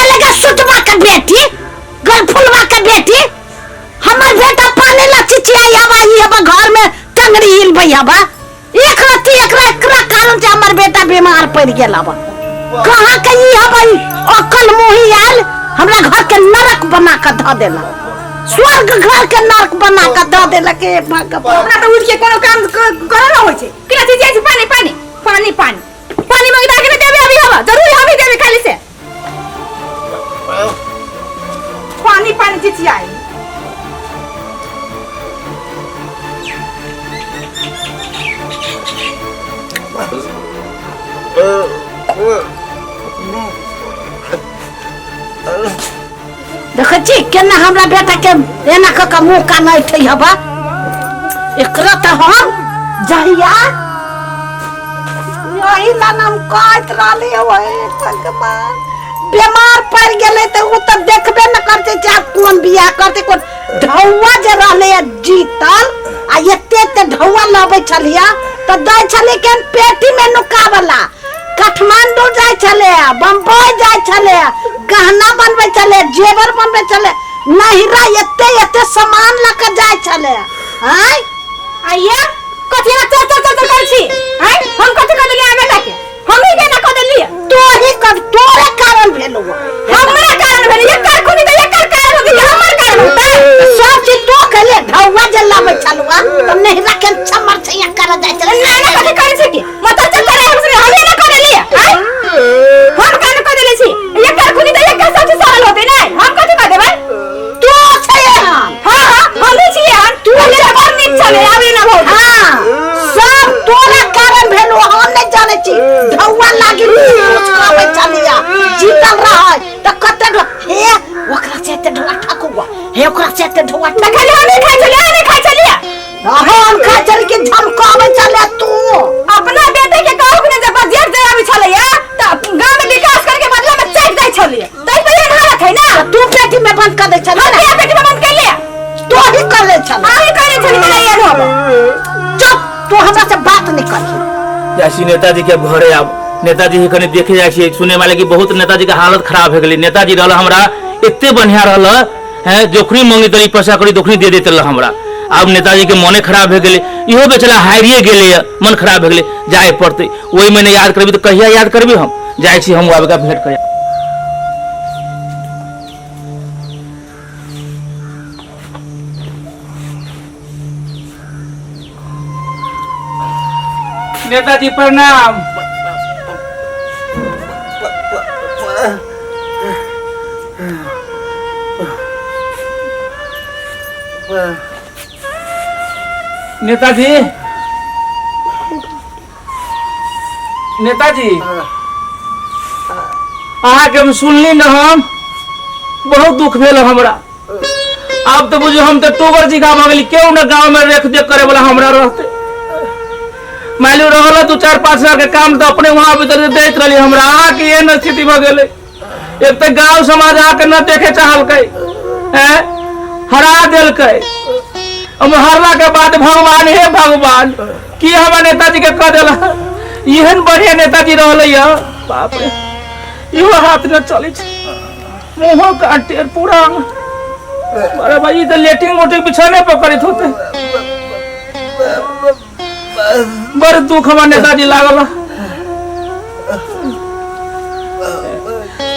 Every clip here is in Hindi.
लगा सुटवा के बेटी गलफुलवा के बेटी हमर बेटा पाले ला चिचिया आवा ही अब घर में टंगड़ी हिल भैया बा एक राती एकरा कारण से हमर बेटा बीमार पड़ गेला बा कहां कही है भाई अकल मोही आल हमरा घर के नरक बना के ध देला स्वर्ग घर के नरक बना के ध देला के भगवान हमरा तो उठ के कोनो काम करे ना होय छे किला चीज है पानी पानी पानी पानी पानी मंगदा के देबे अभी हवा जरूर हम ही देबे खाली से पानी पानी चिचिया है देख छी केना हमरा बेटा के एना क मुंह का नहीं थई हबा एकरा त हम जहिया यही ला नाम कहत रहली होए भगवान बीमार पड़ गेले त उ त देखबे न करते जे कौन बियाह करते कौन ढौवा जे रहले जीतल आ एते ढौवा लबे छलिया त दै छले के पेटी में नुकावला काठमांडू जाय छले बम्बई जाय छले गहना बनबे छले जेवर बनबे छले नहिरा एते सामान लक जाय छले हैं आइया कथि ना चल कर छी हैं हम कथि कर देली बेटा के हम ही केना कर देली तो ही कर तोरे कारण भेलो हमरा कारण भेल ये कर कोनी त ये कर कारण हो गई हमर कारण होता सब चीज तो कहले ढौवा जे लाबे छलवा त नहिरा के छमर छैया कर जाय छले ना कथि करे छी की मत चल करे हम ही ना कर देली हैं हम कान कर देली छी ये कर कोनी त ये कर सब सरल होते नै हम कथि कर देबै तू छै हां हम ही छी हम तू ले बार नीक चले आवे ना बहुत हां सब तोरा कारण भेलो हम नहीं जाने छी ढौवा लागी कुछ कहबे छलिया जीतल रह त कते हे ओकरा से ते ढौवा ठकुआ हे ओकरा से ते ढौवा खाली हम ही खाइ चलिया हम खा चल के झमकावे चले तू अपना बेटे के कहू ने जब जेठ जाय आवे छलैया त गांव में विकास करके बदला में चैक जाय छलिए तई पे ना रख है ना तू पेटी में बंद कर दे चल हम के पेटी में बंद कर लिया तू ही कर ले चल हम ही करे छली मेरा याद हो चुप तू हमरा से बात नहीं कर जैसी नेताजी के घरे आब नेताजी के कने देखे जाय छी सुने वाले की बहुत नेताजी के हालत खराब हो गेली नेताजी रहल हमरा एते बढ़िया रहल है जोखनी मांगी तरी पैसा करी दोखनी दे देते हमरा अब नेताजी के मने खराब हो गेले इहो बेचारा हारिए गेले मन खराब हो गेले जाए पड़ते वही मैंने याद करबी तो कहिया याद करबी हम जाय छी हम आबे का भेंट करे नेताजी प्रणाम नेताजी नेताजी अहाँ के हम सुनली न हम बहुत दुख भेल हमरा अब तो बुझो हम तो टोबर जी गाँव गेली क्यों न गाँव में रेख देख करे वाला हमरा रहते मालूम रहल 2-4-5 हजार के काम तो अपने वहां भीतर देत रही हमरा अहाँ के ये स्थिति भ गेले एक तो गाँव समाज आके न देखे चाहलकै हैं हरा देलकै हरला के बाद भगवान हे भगवान की हमारे नेताजी के कह देला एहन बढ़िया नेताजी रहले बाप रे इहो हाथ न चले मुंह काटे पूरा अरे भाई तो लेटिंग मोटिंग बिछाने पर करित होते बड़ दुख हमारे नेताजी लागल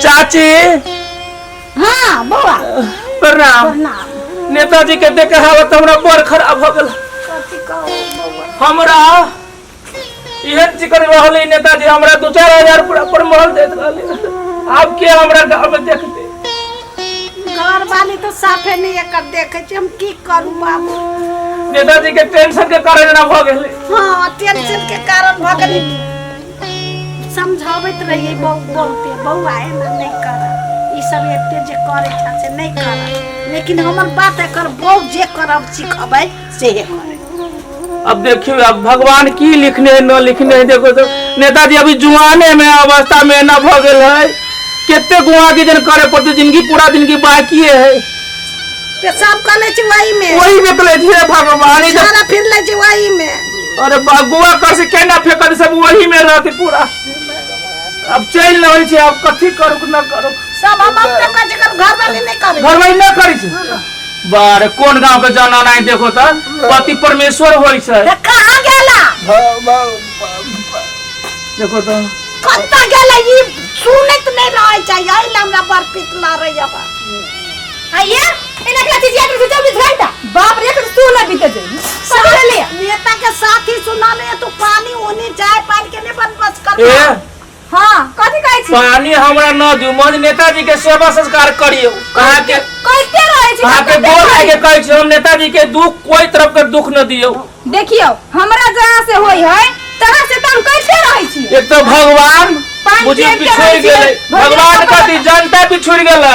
चाची हां बउआ प्रणाम नेताजी के देखे हालत हमरा बड़ खराब हो गेल हमरा एहन चिकन रहले नेताजी हमरा 2-4 हजार पूरा प्रमोल देत रहले अब के हमरा गांव में देखते घर वाली तो साफे नहीं कर देखे छी हम की करू बाबू नेताजी के टेंशन के कारण ना भ गेले हां टेंशन के कारण भ गेली समझावत रहिए बहुते बउआ है ना नहीं कर ई सब एते जे करे छा से नहीं कर लेकिन हमर बात कर बहुत जे करब सिखबै से हे करे अब देखियो अब भगवान की लिखने न लिखने देखो तो नेताजी अभी जुआने में अवस्था में न भ गेल है केते गुआ के जन करे पड़ते जिंदगी पूरा दिन की बाकी है पेशाब कर ले छी वही निकले थे भगवान सारा फिर ले छी वही में अरे गुआ कर से केना फेंक सब वही में रहते पूरा अब चल न होई छै अब कथि करू न करू सब हम अपने का जिक्र घर वाले नहीं करे घर में ना करी से बारे कौन गांव के जाना नहीं देखो त पति परमेश्वर होई से ते कहां गेला देखो तो कत्ता गेला ई सुनत नहीं रहे चाहिए आई हमरा पर पितला रही अब आइए इना के चीज याद से 24 घंटा बाप रे कुछ तू ना बीते जे पकड़ लिया नेता के साथ ही सुना ले तू पानी ओनी चाय पानी के नहीं बस कर ए हां कथि कहै छी पानी हमरा न दियो मज नेताजी के सेवा संस्कार करियो कहा के कहते रहे छी कहा के बोल है के कहै छी हम नेताजी के दुख कोई तरफ के दुख न दियो देखियो हमरा जहां से होई है तहां से तुम कहते रहे छी एक तो भगवान पानी मुझे के पिछड़ रहे छी, गेले भगवान भगवान कथि जनता पिछड़ गेले